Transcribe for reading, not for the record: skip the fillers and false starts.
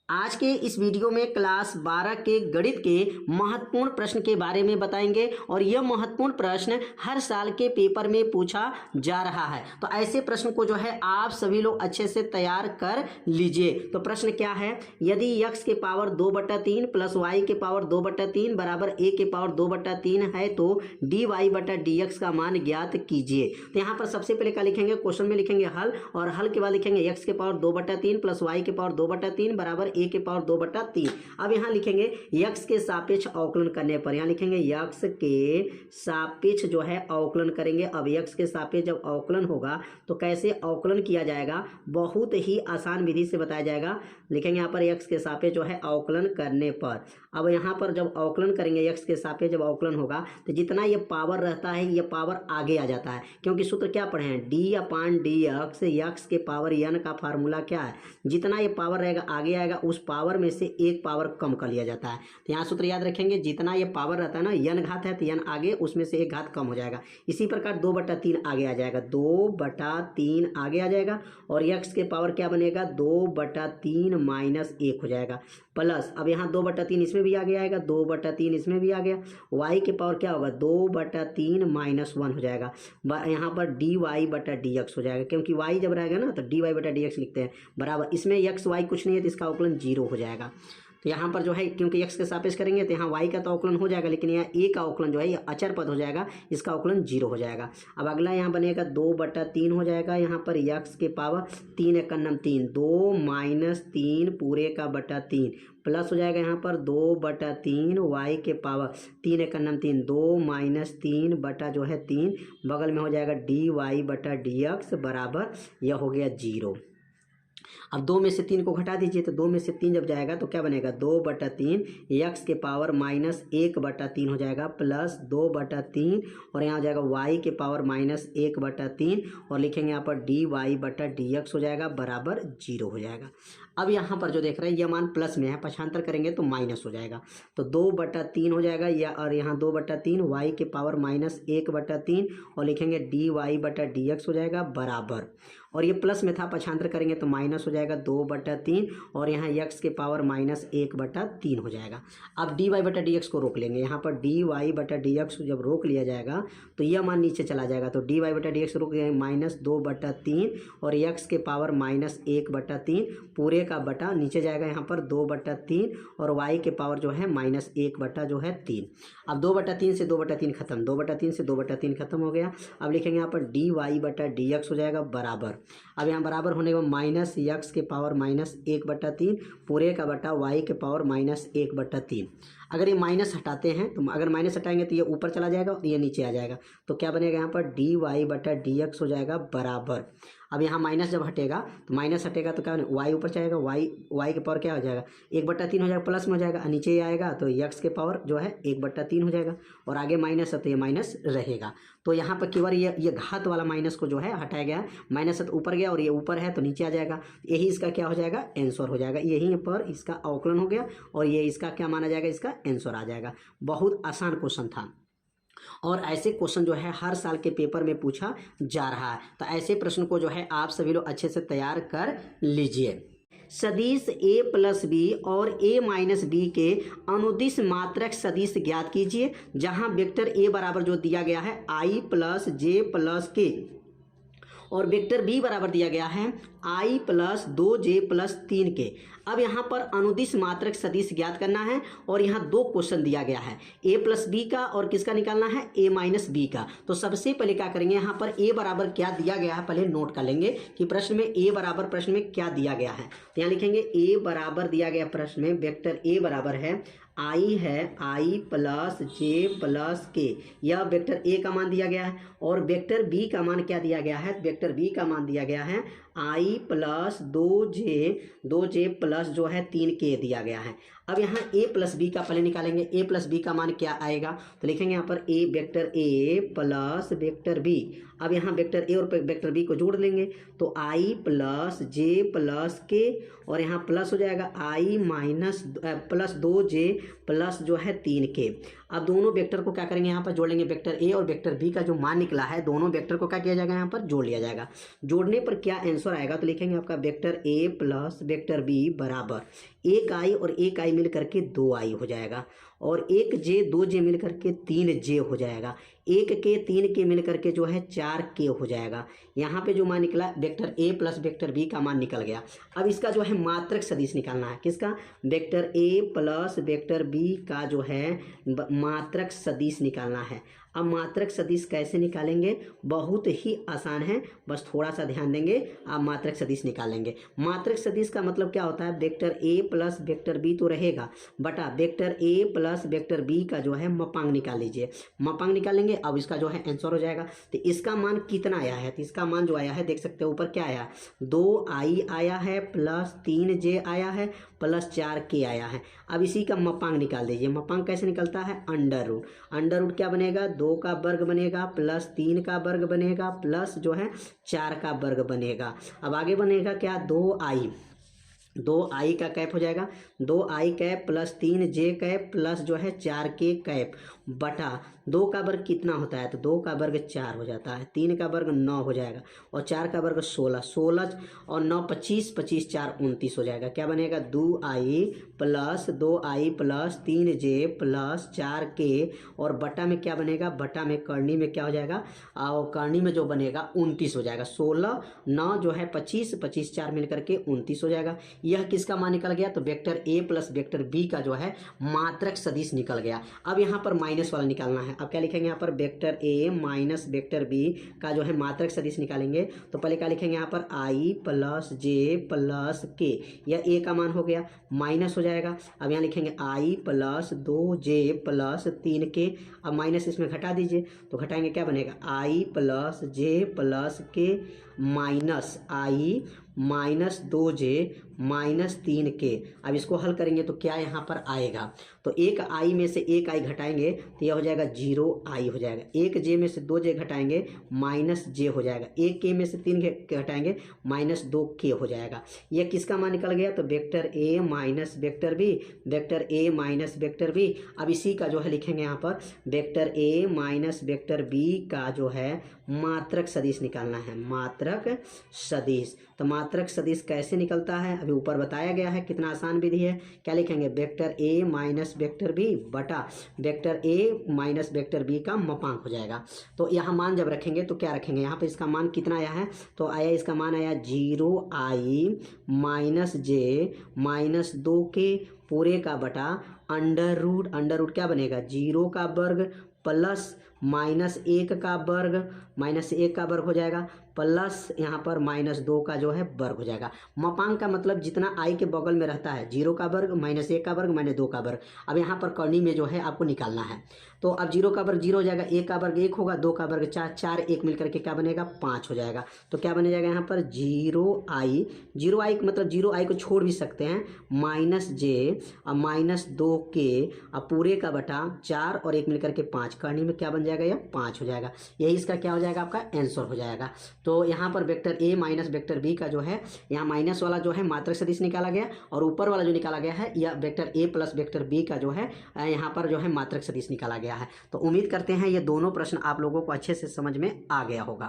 आज के इस वीडियो में क्लास 12 के गणित के महत्वपूर्ण प्रश्न के बारे में बताएंगे और यह महत्वपूर्ण प्रश्न हर साल के पेपर में पूछा जा रहा है। तो ऐसे प्रश्न को जो है आप सभी लोग अच्छे से तैयार कर लीजिए। तो प्रश्न क्या है, यदि x के पावर 2/3 प्लस y के पावर 2/3 बराबर a के पावर 2/3 है तो dy/dx का मान ज्ञात कीजिए। तो यहाँ पर सबसे पहले क्या लिखेंगे, क्वेश्चन में लिखेंगे हल और हल के बाद लिखेंगे x के पावर 2/3 प्लस y के पावर 2/3 बराबर a के पावर 2/3। अब यहाँ लिखेंगे x के सापेक्ष अवकलन करने पर, यहाँ लिखेंगे x के सापेक्ष जो है अवकलन करेंगे। अब x के सापेक्ष जब अवकलन होगा तो कैसे अवकलन किया जाएगा, बहुत ही आसान विधि से बताया जाएगा। लिखेंगे यहाँ पर x के सापेक्ष जो है अवकलन करने पर। अब यहाँ पर जब अवकलन करेंगे x के सापेक्ष जब अवकलन होगा तो जितना ये पावर रहता है ये पावर आगे आ जाता है, क्योंकि सूत्र क्या पढ़े हैं, d/dx। x के पावर n का फार्मूला क्या है, जितना ये पावर रहेगा आगे आएगा उस पावर में से एक पावर कम कर लिया जाता है। तो यहाँ सूत्र याद रखेंगे, जितना ये पावर रहता है ना, n घात है तो n आगे उसमें से एक घात कम हो जाएगा। इसी प्रकार 2/3 आगे आ जाएगा, 2/3 आगे आ जाएगा और x के पावर क्या बनेगा, 2/3 माइनस 1 हो जाएगा प्लस। अब यहाँ 2/3 इसमें भी आगे आएगा, 2/3 इसमें भी आ गया। y के पावर क्या होगा, 2/3 माइनस 1 हो जाएगा। यहाँ पर dy/dx हो जाएगा, क्योंकि y जब रहेगा ना तो dy/dx लिखते हैं बराबर, इसमें x y कुछ नहीं है तो इसका अवकलन 0 हो जाएगा। तो यहाँ पर जो है क्योंकि x के सापेक्ष करेंगे तो यहाँ y का तो अवकलन हो जाएगा, लेकिन यहाँ a का अवकलन जो है ये अचर पद हो जाएगा, इसका अवकलन 0 हो जाएगा। अब अगला यहाँ बनेगा 2/3 हो जाएगा। यहाँ पर x के पावर 3 × 3 2 माइनस 3 पूरे का बटा 3 प्लस हो जाएगा यहाँ पर 2/3 y के पावर 3 × 3 2 माइनस 3 बटा जो है 3 बगल में हो जाएगा dy/dx बराबर यह हो गया 0। अब 2 में से 3 को घटा दीजिए तो 2 में से 3 जब जाएगा तो क्या बनेगा, 2/3 x के पावर माइनस 1/3 हो जाएगा प्लस 2/3 और यहाँ हो जाएगा y के पावर माइनस 1/3 और लिखेंगे यहाँ पर dy/dx हो जाएगा बराबर 0 हो जाएगा। अब यहाँ पर जो देख रहे हैं यह मान प्लस में है, पक्षांतर करेंगे तो माइनस हो जाएगा, तो 2/3 हो जाएगा या, और यहाँ 2/3 y के पावर माइनस 1/3 और लिखेंगे dy/dx हो जाएगा बराबर, और ये प्लस में था पक्षांतर करेंगे तो माइनस हो जाएगा 2/3 और यहाँ x के पावर माइनस 1/3 हो जाएगा। अब dy/dx को रोक लेंगे, यहाँ पर dy/dx को जब रोक लिया जाएगा तो यह मान नीचे चला जाएगा, तो dy/dx रोक माइनस 2/3 और x के पावर माइनस 1/3 पूरे का बटा नीचे जाएगा यहाँ पर 2/3 और y के पावर जो है माइनस 1/3। अब 2/3 से 2/3 खत्म, 2/3 से 2/3 खत्म हो गया। अब लिखेंगे यहाँ पर dy/dx हो जाएगा बराबर। अब यहाँ बराबर होने के माइनस x के पावर माइनस 1/3 पूरे का बटा y के पावर माइनस 1/3। अगर ये माइनस हटाते हैं तो अगर माइनस हटाएंगे तो ये ऊपर चला जाएगा और ये नीचे आ जाएगा, तो क्या बनेगा यहाँ पर dy/dx हो जाएगा बराबर। अब यहाँ माइनस जब हटेगा तो माइनस हटेगा तो क्या y ऊपर जाएगा, y के पावर क्या हो जाएगा 1/3 हो जाएगा, प्लस में हो जाएगा, नीचे ही आएगा तो x के पावर जो है 1/3 हो जाएगा और आगे माइनस है तो ये माइनस रहेगा। तो यहाँ पर केवल ये घात वाला माइनस को जो है हटाया गया, माइनस है तो ऊपर गया और ये ऊपर है तो नीचे आ जाएगा, यही इसका क्या हो जाएगा, आंसर हो जाएगा। यहीं पर इसका अवकलन हो गया और ये इसका क्या माना जाएगा, इसका आंसर आ जाएगा। बहुत आसान क्वेश्चन था और ऐसे क्वेश्चन जो है हर साल के पेपर में पूछा जा रहा है। तो ऐसे प्रश्न को जो है आप सभी लोग अच्छे से तैयार कर लीजिए। सदिश a+b और a-b के अनुदिश मात्रक सदिश ज्ञात कीजिए, जहां वेक्टर a बराबर जो दिया गया है i + j + k और वेक्टर b बराबर दिया गया है i + 2j + 3k। अब यहाँ पर अनुदिश मात्रक सदिश ज्ञात करना है और यहाँ 2 क्वेश्चन दिया गया है, a + b का और किसका निकालना है, a - b का। तो सबसे पहले क्या करेंगे, यहाँ पर a बराबर क्या दिया गया है पहले नोट कर लेंगे कि प्रश्न में a बराबर प्रश्न में क्या दिया गया है। तो यहाँ लिखेंगे a बराबर दिया गया प्रश्न में वेक्टर a बराबर है i है i + j + k, यह वेक्टर a का मान दिया गया है और वेक्टर b का मान क्या दिया गया है, वेक्टर b का मान दिया गया है i + 2j प्लस जो है 3k दिया गया है। अब यहाँ a + b का पहले निकालेंगे, a + b का मान क्या आएगा, तो लिखेंगे यहाँ पर a vector a plus vector b। अब यहाँ वेक्टर a और वेक्टर b को जोड़ लेंगे तो i + j + k और यहाँ प्लस हो जाएगा i प्लस 2j प्लस जो है 3k। अब दोनों वेक्टर को क्या करेंगे, यहाँ पर जोड़ लेंगे, वेक्टर a और वेक्टर b का जो मान निकला है दोनों वेक्टर को क्या किया जाएगा, यहाँ पर जोड़ लिया जाएगा। जोड़ने पर क्या आंसर आंसर आएगा तो लिखेंगे आपका vector A plus vector B बराबर एक आई और एक आई मिल करके 2i हो जाएगा, और एक जे 2j मिल करके 3j हो जाएगा, एक के 3 के मिल करके जो है 4k हो जाएगा। यहाँ पे जो मान निकला vector A plus vector B का मान निकल गया। अब इसका जो है मात्रक सदिश निकालना है, किसका? Vector A plus vector B का जो है मात्रक सदिश निकालना है। अब मात्रक सदिश कैसे निकालेंगे? बहुत ही आसान है, बस थोड़ा सा ध्यान देंगे, आप मात्रक सदिश निकालेंगे। मात्रक सदिश का मतलब क्या होता है? Vector A plus vector B तो रहेगा बटा vector A plus vector B का जो है मपांग निकाल लीजिए। मपांग निकालेंगे, अब इसका जो है आंसर हो जाएगा। तो इसका मान कितना आया है? तो इसका मान जो आया है देख सकते हो ऊपर क्या आया, 2i आया है प्लस 3j आया है प्लस 4k आया है। अब इसी का मपांग निकाल दीजिए। मपांग कैसे निकलता है? Under root. अंडर रूट क्या बनेगा? 2 का वर्ग बनेगा प्लस 3 का वर्ग बनेगा प्लस जो है 4 का वर्ग बनेगा। अब आगे बनेगा क्या? 2i का कैप हो जाएगा, 2i cap plus 3j cap plus जो है 4k कैप बटा 2 का वर्ग कितना होता है? तो 2 का वर्ग 4 हो जाता है, 3 का वर्ग 9 हो जाएगा और 4 का वर्ग 16, 16 और 9 25, 25 4 29 हो जाएगा। क्या बनेगा? 2i plus 3j plus 4k और बटा में क्या बनेगा? बटा में करनी में क्या हो जाएगा? और करनी में जो बनेगा 29 हो जाएगा। 16 9 जो है 25, 25 4 मिल करके 29 हो जाएगा। यह किसका मान निकल गया? तो vector A plus vector B का जो है मात्रक सदिश निकल गया। अब यहाँ पर माइनस वाला निकालना है। अब क्या लिखेंगे यहाँ पर? वेक्टर ए माइनस वेक्टर बी का जो है मात्रक सदिश निकालेंगे। तो पहले क्या लिखेंगे यहाँ पर? आई प्लस जे प्लस के, यह ए का मान हो गया, माइनस हो जाएगा। अब यहाँ लिखेंगे आई प्लस 2j प्लस 3k। अब माइनस इसमें घटा दीजिए, तो घटाएंगे क्या बनेगा? आई प्लस जे प्लस के माइनस आई माइनस 2j माइनस 3k। अब इसको हल करेंगे तो क्या यहाँ पर आएगा? तो एक आई में से एक आई घटाएंगे तो यह हो जाएगा 0i हो जाएगा। एक जे में से 2j घटाएंगे माइनस j हो जाएगा। एक के में से 3 घटाएंगे माइनस 2k हो जाएगा। यह किसका मान निकल गया? तो वेक्टर ए माइनस वेक्टर बी, वेक्टर ए माइनस वेक्टर बी। अब इसी का जो है लिखेंगे यहाँ पर वेक्टर ए माइनस वेक्टर बी का जो है मात्रक सदिश निकालना है, मात्रक सदिश। तो मात्रक सदिश कैसे निकलता है अभी ऊपर बताया गया है, कितना आसान विधि है। क्या लिखेंगे? वेक्टर ए माइनस वेक्टर बी बटा वेक्टर ए माइनस वेक्टर बी का मपांक हो जाएगा। तो यहाँ मान जब रखेंगे तो क्या रखेंगे? यहाँ पे इसका मान कितना आया है? तो आया, इसका मान आया 0i माइनस जे माइनस 2k पूरे का बटा अंडर रूट। अंडर रूट क्या बनेगा? 0 का वर्ग प्लस माइनस 1 का वर्ग, माइनस 1 का वर्ग हो जाएगा प्लस यहाँ पर माइनस 2 का जो है वर्ग हो जाएगा। मपांक का मतलब जितना आई के बगल में रहता है, 0 का वर्ग माइनस 1 का वर्ग माइनस 2 का वर्ग। अब यहाँ पर करनी में जो है आपको निकालना है। तो अब 0 का वर्ग 0 हो जाएगा, 1 का वर्ग 1 होगा, 2 का वर्ग 4, 4 1 मिल करके क्या बनेगा? 5 हो जाएगा। तो क्या बन जाएगा यहाँ पर? 0i मतलब 0i को छोड़ भी सकते हैं, माइनस जे और माइनस 2k अब पूरे का बटा 4 और 1 मिल करके 5, करनी में क्या बन जाएगा? यह 5 हो जाएगा। यही इसका क्या हो जाएगा? आपका आंसर हो जाएगा। तो यहाँ पर वेक्टर ए माइनस वेक्टर बी का जो है यहाँ माइनस वाला जो है मात्रक सदिश निकाला गया और ऊपर वाला जो निकाला गया है यह vector A plus vector B का जो है यहाँ पर जो है मात्रक सदिश निकाला गया है। तो उम्मीद करते हैं ये दोनों प्रश्न आप लोगों को अच्छे से समझ में आ गया होगा।